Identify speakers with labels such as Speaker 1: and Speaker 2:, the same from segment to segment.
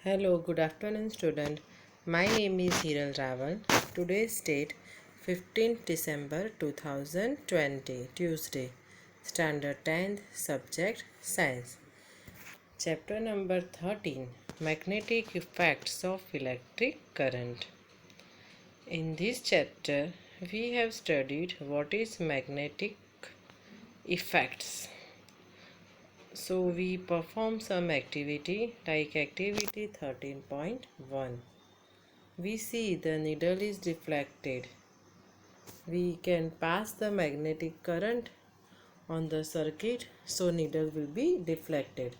Speaker 1: Hello, good afternoon student. My name is Hiral Raval. Today's date 15th December 2020, Tuesday. Standard 10th, subject Science. Chapter number 13, Magnetic Effects of Electric Current. In this chapter, we have studied what is magnetic effects. So we perform some activity like activity 13.1. We see the needle is deflected. We can pass the magnetic current on the circuit, so needle will be deflected.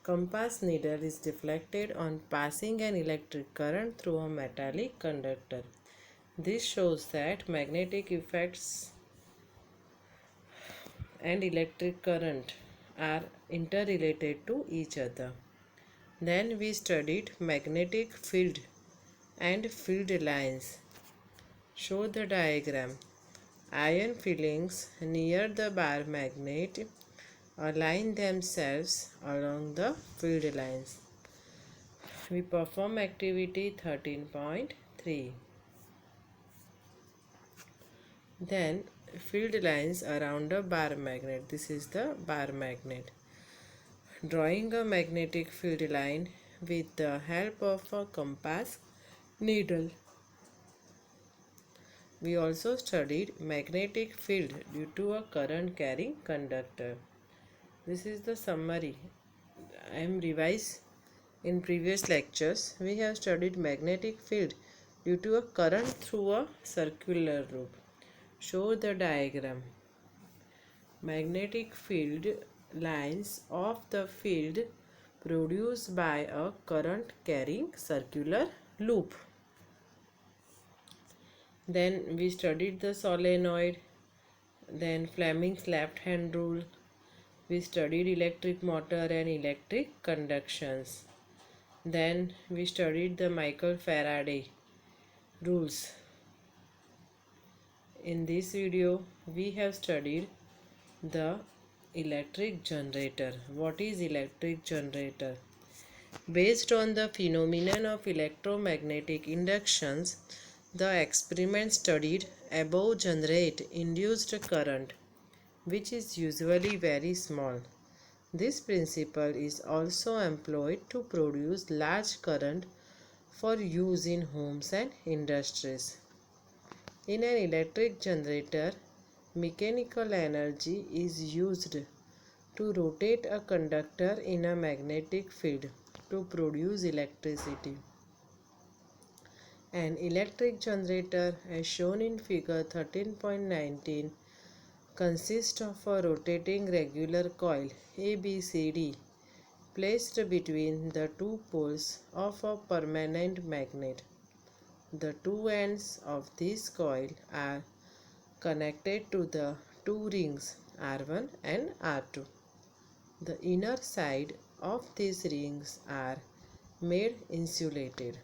Speaker 1: Compass needle is deflected on passing an electric current through a metallic conductor. This shows that magnetic effects and electric current are interrelated to each other. Then we studied magnetic field and field lines. Show the diagram. Iron filings near the bar magnet align themselves along the field lines. We perform activity 13.3. Then field lines around a bar magnet. This is the bar magnet. Drawing a magnetic field line with the help of a compass needle. We also studied magnetic field due to a current carrying conductor. This is the summary. I am revised. In previous lectures, we have studied magnetic field due to a current through a circular loop. Show the diagram. Magnetic field lines of the field produced by a current carrying circular loop. Then we studied the solenoid, then Fleming's left hand rule. We studied electric motor and electric conductions. Then we studied the Michael Faraday rules. In this video, we have studied the electric generator. What is electric generator? Based on the phenomenon of electromagnetic inductions, the experiment studied above generate induced current, which is usually very small. This principle is also employed to produce large current for use in homes and industries. In an electric generator, mechanical energy is used to rotate a conductor in a magnetic field to produce electricity. An electric generator, as shown in figure 13.19, consists of a rotating regular coil ABCD placed between the two poles of a permanent magnet. The two ends of this coil are connected to the two rings R1 and R2. The inner side of these rings are made insulated.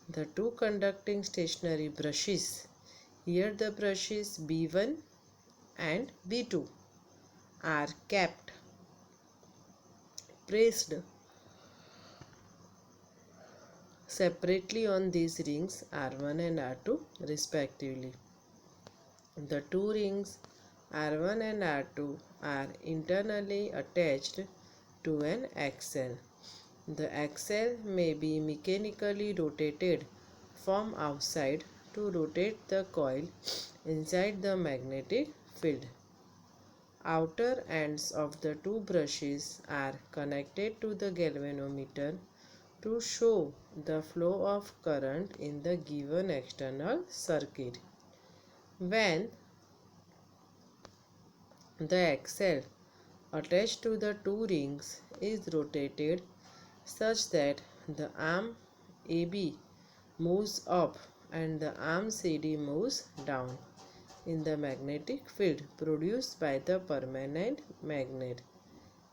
Speaker 1: The two conducting stationary brushes, here the brushes B1 and B2, are kept pressed separately on these rings R1 and R2 respectively. The two rings R1 and R2 are internally attached to an axle. The axle may be mechanically rotated from outside to rotate the coil inside the magnetic field. Outer ends of the two brushes are connected to the galvanometer to show the flow of current in the given external circuit. When the axle attached to the two rings is rotated such that the arm AB moves up and the arm CD moves down in the magnetic field produced by the permanent magnet.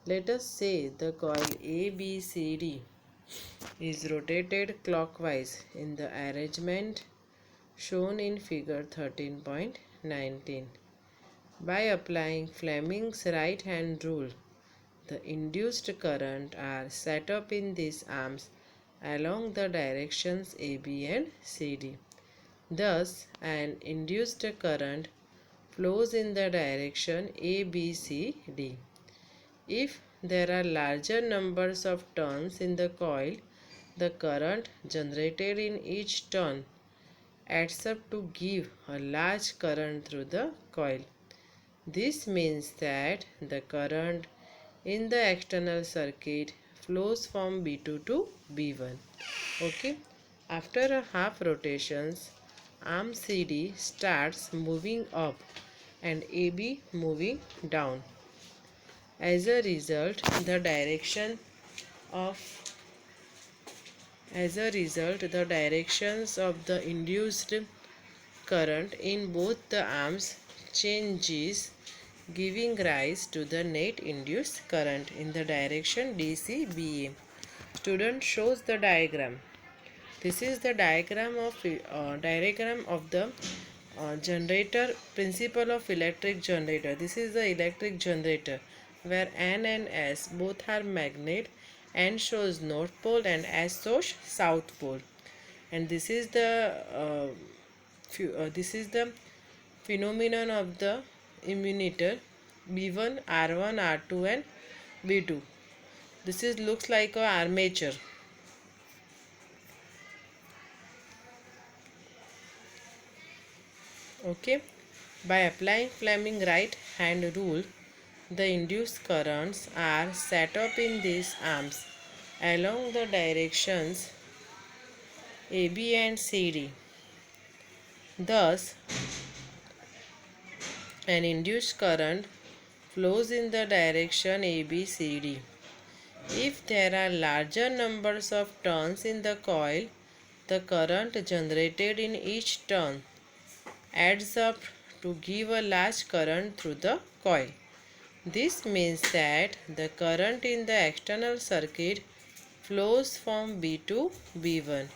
Speaker 1: Let us say the coil ABCD is rotated clockwise in the arrangement shown in figure 13.19. By applying Fleming's right hand rule, the induced current are set up in these arms along the directions AB and CD. Thus, an induced current flows in the direction A, B, C, D. If there are larger numbers of turns in the coil, the current generated in each turn adds up to give a large current through the coil. This means that the current in the external circuit flows from B2 to B1. Okay. After a half rotations, arm CD starts moving up and AB moving down. As a result, the directions of the induced current in both the arms changes, giving rise to the net induced current in the direction DCBA. Student shows the diagram. This is the diagram of the generator, principle of electric generator. This is the electric generator where N and S both are magnet. N shows north pole and S shows south pole. And this is the phenomenon of the immuniter B1, R1, R2 and B2. This is looks like a armature. Okay. By applying Fleming right hand rule, the induced currents are set up in these arms along the directions AB and CD. Thus, an induced current flows in the direction ABCD. If there are larger numbers of turns in the coil, the current generated in each turn adds up to give a large current through the coil. This means that the current in the external circuit flows from B to B1.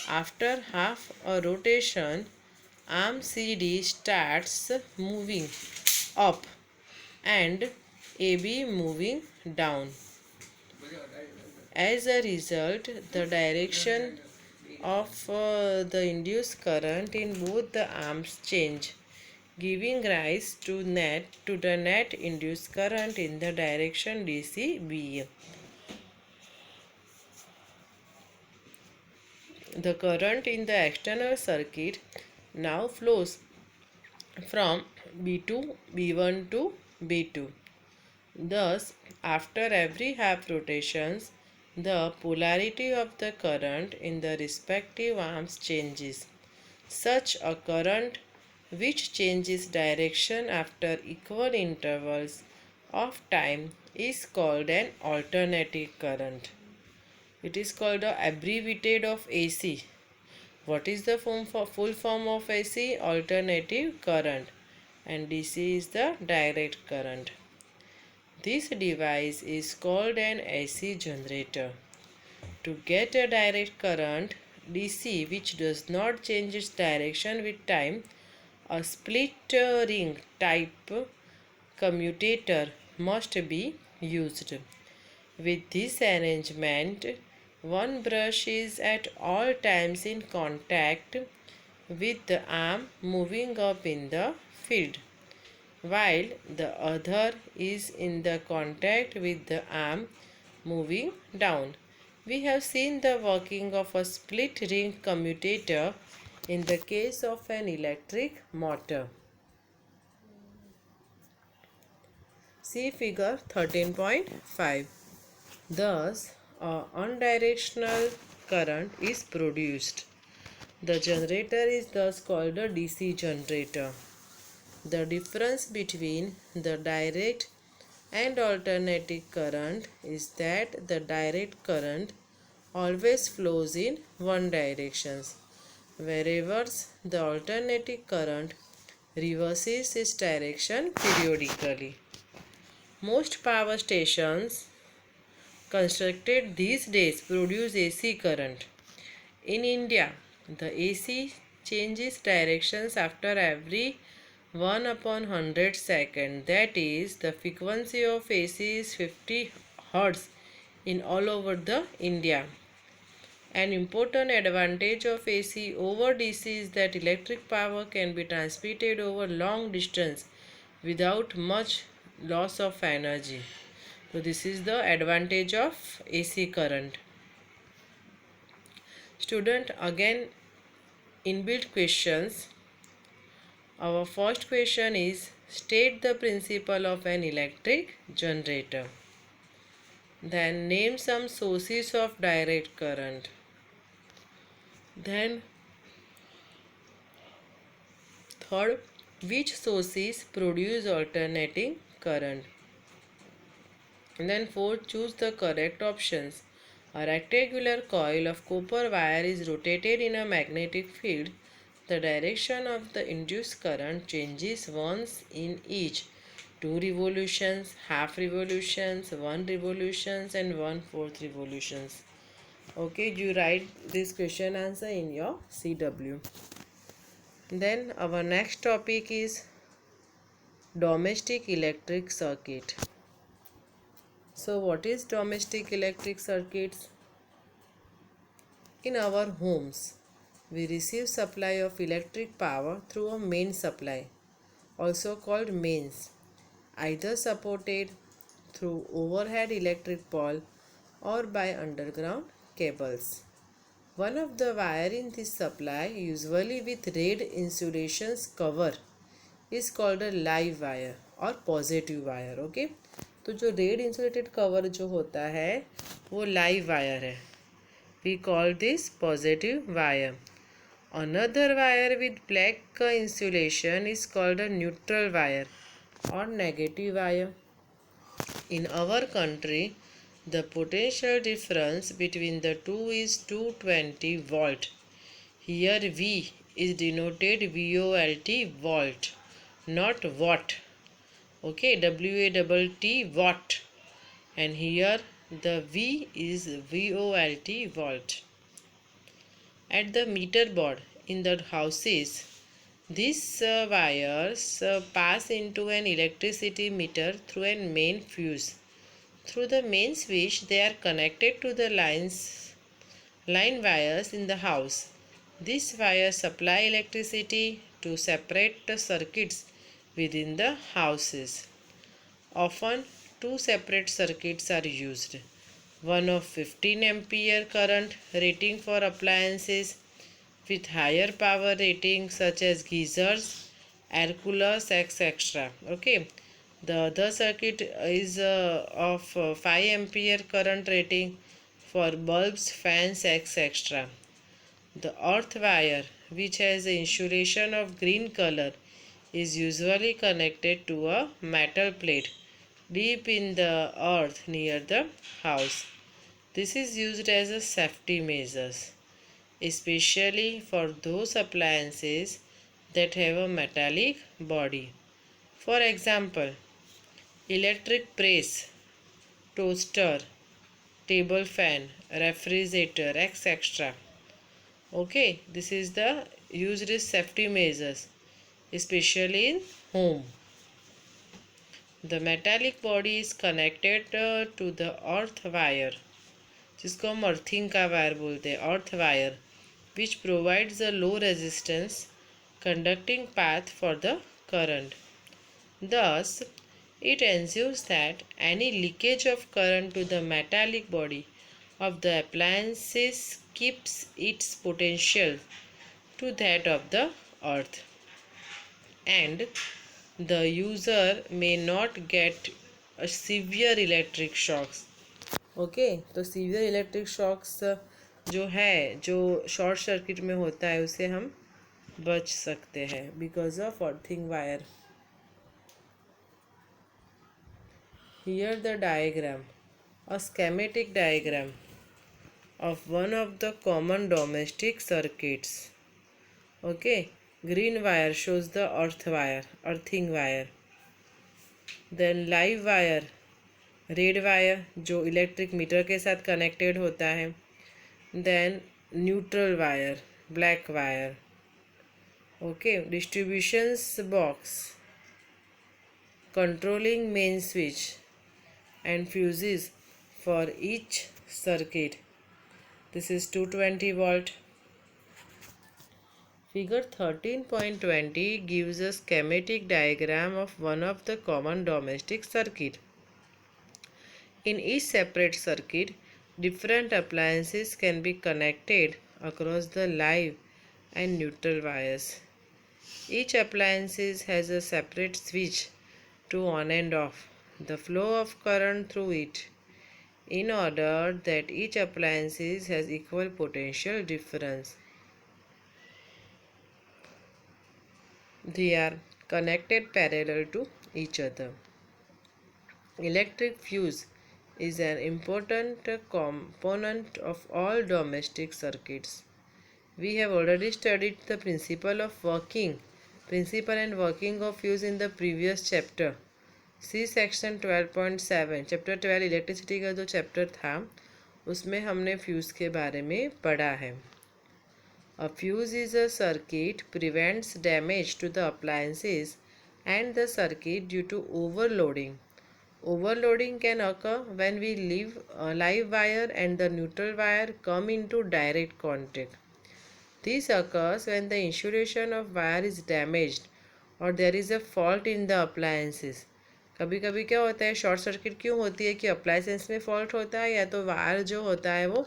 Speaker 1: After half a rotation, arm CD starts moving up and AB moving down. As a result, the direction of the induced current in both the arms change, giving rise to the net induced current in the direction DCBA. The current in the external circuit now flows from B1 to B2. Thus, after every half rotations, the polarity of the current in the respective arms changes. Such a current which changes direction after equal intervals of time is called an alternating current. It is called the abbreviated of AC. What is the full form of AC? Alternating current, and DC is the direct current. This device is called an AC generator. To get a direct current DC which does not change its direction with time, a split ring type commutator must be used. With this arrangement, one brush is at all times in contact with the arm moving up in the field, while the other is in the contact with the arm moving down. We have seen the working of a split ring commutator in the case of an electric motor. See figure 13.5. Thus, a unidirectional current is produced. The generator is thus called a DC generator. The difference between the direct and alternating current is that the direct current always flows in one direction, whereas the alternating current reverses its direction periodically. Most power stations constructed these days produce AC current. In India, the AC changes directions after every 1/100 seconds. That is, the frequency of AC is 50 Hz in all over the India. An important advantage of AC over DC is that electric power can be transmitted over long distance without much loss of energy. So this is the advantage of AC current. Student, again inbuilt questions. Our first question is, state the principle of an electric generator. Then name some sources of direct current. Then third, which sources produce alternating current. And then fourth, choose the correct options. A rectangular coil of copper wire is rotated in a magnetic field. The direction of the induced current changes once in each 2 revolutions, half revolutions, 1 revolutions and 1/4 revolutions. Okay, you write this question answer in your CW. Then our next topic is domestic electric circuit. So what is domestic electric circuits? In our homes, we receive supply of electric power through a main supply, also called mains, either supported through overhead electric pole or by underground cables. One of the wire in this supply, usually with red insulations cover, is called a live wire or positive wire. Okay, तो जो red insulated cover जो होता है वो live wire है. We call this positive wire. Another wire with black insulation is called a neutral wire or negative wire. In our country, the potential difference between the two is 220 volt. Here V is denoted VOLT, volt, not watt. Okay, WATT, watt. And here the V is VOLT, volt. At the meter board in the houses, these wires pass into an electricity meter through a main fuse. Through the main switch, they are connected to the line wires in the house. These wires supply electricity to separate the circuits within the houses. Often, two separate circuits are used. One of 15 ampere current rating for appliances with higher power rating such as geysers, air coolers, etc. Okay. The other circuit is of 5 ampere current rating for bulbs, fans, etc. The earth wire, which has the insulation of green color, is usually connected to a metal plate deep in the earth near the house. This is used as a safety measure, especially for those appliances that have a metallic body. For example, electric press, toaster, table fan, refrigerator, etc. Okay, this is the used as safety measures, especially in home. The metallic body is connected to the earth wire, जिसको हम earthing का wire बोलते हैं, earth wire, which provides a low resistance conducting path for the current. Thus, it ensures that any leakage of current to the metallic body of the appliances keeps its potential to that of the earth, and the user may not get a severe electric shocks. Okay, तो severe electric shocks जो है, जो short circuit में होता है, उसे हम बच सकते हैं because of earthing wire. Here the diagram, a schematic diagram of one of the common domestic circuits. Okay, green wire shows the earthing wire. Then live wire, red wire जो electric meter के साथ connected होता है. Then neutral wire, black wire. Okay, distributions box controlling main switch and fuses for each circuit. This is 220 volt. Figure 13.20 gives a schematic diagram of one of the common domestic circuit. In each separate circuit, different appliances can be connected across the live and neutral wires. Each appliance has a separate switch to on and off the flow of current through it in order that each appliance has equal potential difference. They are connected parallel to each other. Electric fuse is an important component of all domestic circuits. We have already studied the principle and working of fuse in the previous chapter. See section 12.7. Chapter 12 electricity का जो chapter था उसमें हमने fuse के बारे में पढ़ा है. A fuse is a circuit prevents damage to the appliances and the circuit due to overloading. Overloading can occur when we leave a live wire and the neutral wire come into direct contact. This occurs when the insulation of wire is damaged or there is a fault in the appliances. कभी कभी क्या होता है, short circuit क्यों होती है कि appliances में फॉल्ट होता है या तो वायर जो होता है वो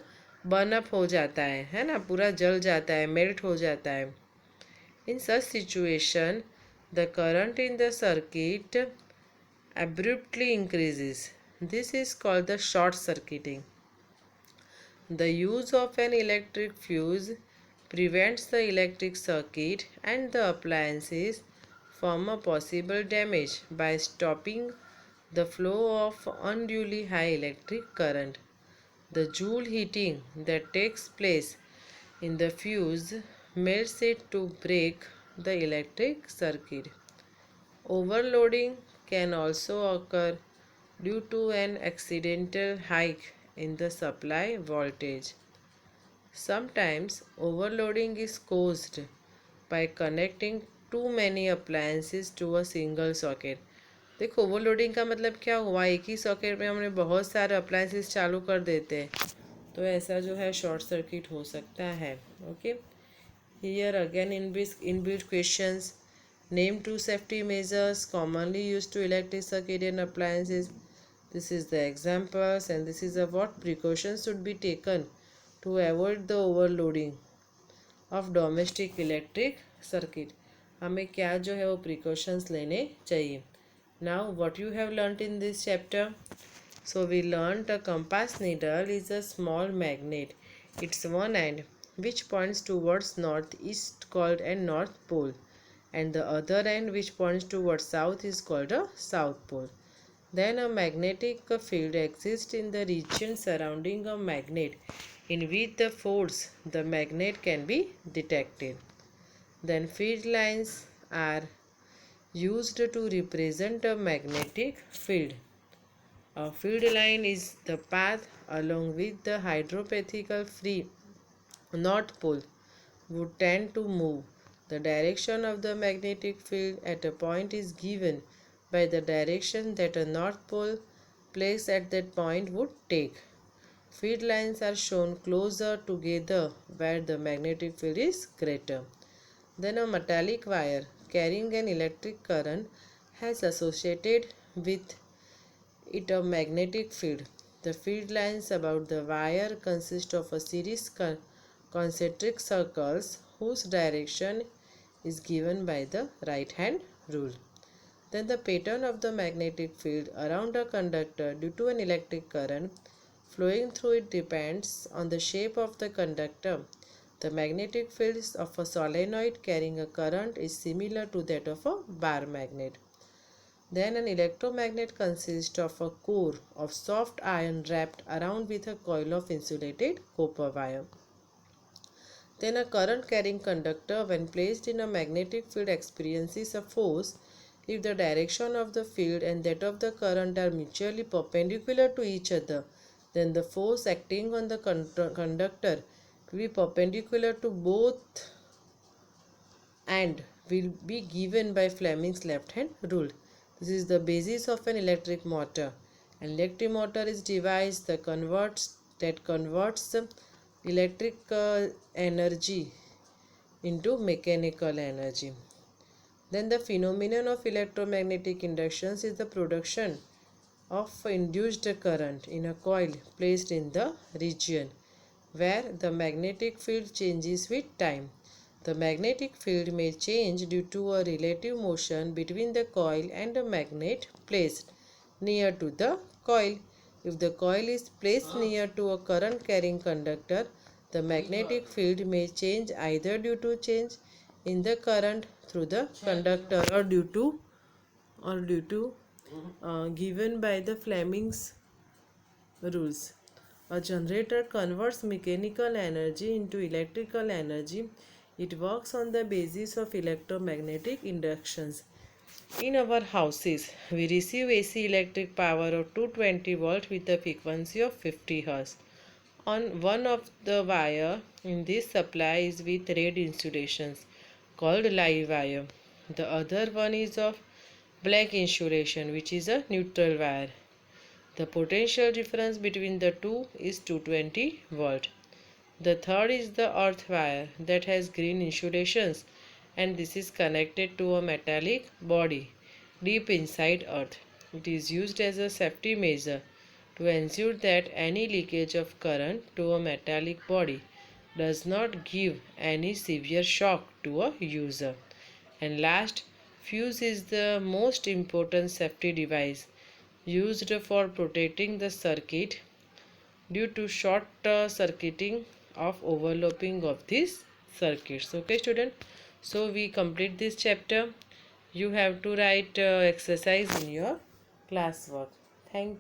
Speaker 1: बर्न अप हो जाता है ना, पूरा जल जाता है, मेल्ट हो जाता है. In such situation the current in the circuit abruptly increases. This is called the short circuiting. The use of an electric fuse prevents the electric circuit and the appliances from a possible damage by stopping the flow of unduly high electric current. The joule heating that takes place in the fuse melts it to break the electric circuit. Overloading can also occur due to an accidental hike in the supply voltage. Sometimes overloading is caused by connecting too many appliances to a single socket. देखो overloading का मतलब क्या हुआ, एक ही socket में हमने बहुत सारे अप्लायंसेस चालू कर देते हैं तो ऐसा जो है शॉर्ट सर्किट हो सकता है. Okay, here again inbuilt questions. Name two safety measures commonly used to electric circuit and appliances. This is the examples and this is what precautions should be taken to avoid the overloading of domestic electric circuit. हमें क्या जो है वो precautions लेने चाहिए. Now what you have learnt in this chapter? So we learnt a compass needle is a small magnet. Its one end which points towards northeast called a north pole, and the other end which points towards south is called a south pole. Then a magnetic field exists in the region surrounding a magnet in which the force the magnet can be detected. Then field lines are used to represent a magnetic field. A field line is the path along which the hydropathical free north pole would tend to move. The direction of the magnetic field at a point is given by the direction that a north pole placed at that point would take. Field lines are shown closer together where the magnetic field is greater. Then a metallic wire carrying an electric current has associated with it a magnetic field. The field lines about the wire consist of a series concentric circles whose direction is given by the right hand rule. Then the pattern of the magnetic field around a conductor due to an electric current flowing through it depends on the shape of the conductor. The magnetic field of a solenoid carrying a current is similar to that of a bar magnet. Then an electromagnet consists of a core of soft iron wrapped around with a coil of insulated copper wire. Then a current carrying conductor when placed in a magnetic field experiences a force if the direction of the field and that of the current are mutually perpendicular to each other. Then the force acting on the conductor will be perpendicular to both and will be given by Fleming's left hand rule. This is the basis of an electric motor. An electric motor is device that converts electric energy into mechanical energy. Then the phenomenon of electromagnetic inductions is the production of induced current in a coil placed in the region where the magnetic field changes with time. The magnetic field may change due to a relative motion between the coil and a magnet placed near to the coil. If the coil is placed near to a current carrying conductor, the magnetic field may change either due to change in the current through the conductor or due to given by the Fleming's rules. A generator converts mechanical energy into electrical energy. It works on the basis of electromagnetic inductions. In our houses, we receive AC electric power of 220 volt with a frequency of 50 Hz. On one of the wire in this supply is with red insulations called live wire. The other one is of black insulation, which is a neutral wire. The potential difference between the two is 220 volt. The third is the earth wire that has green insulations, and this is connected to a metallic body deep inside earth. It is used as a safety measure to ensure that any leakage of current to a metallic body does not give any severe shock to a user. And last, fuse is the most important safety device used for protecting the circuit due to short circuiting of overlapping of these circuits. Okay student, so we complete this chapter. You have to write exercise in your classwork. Thank you.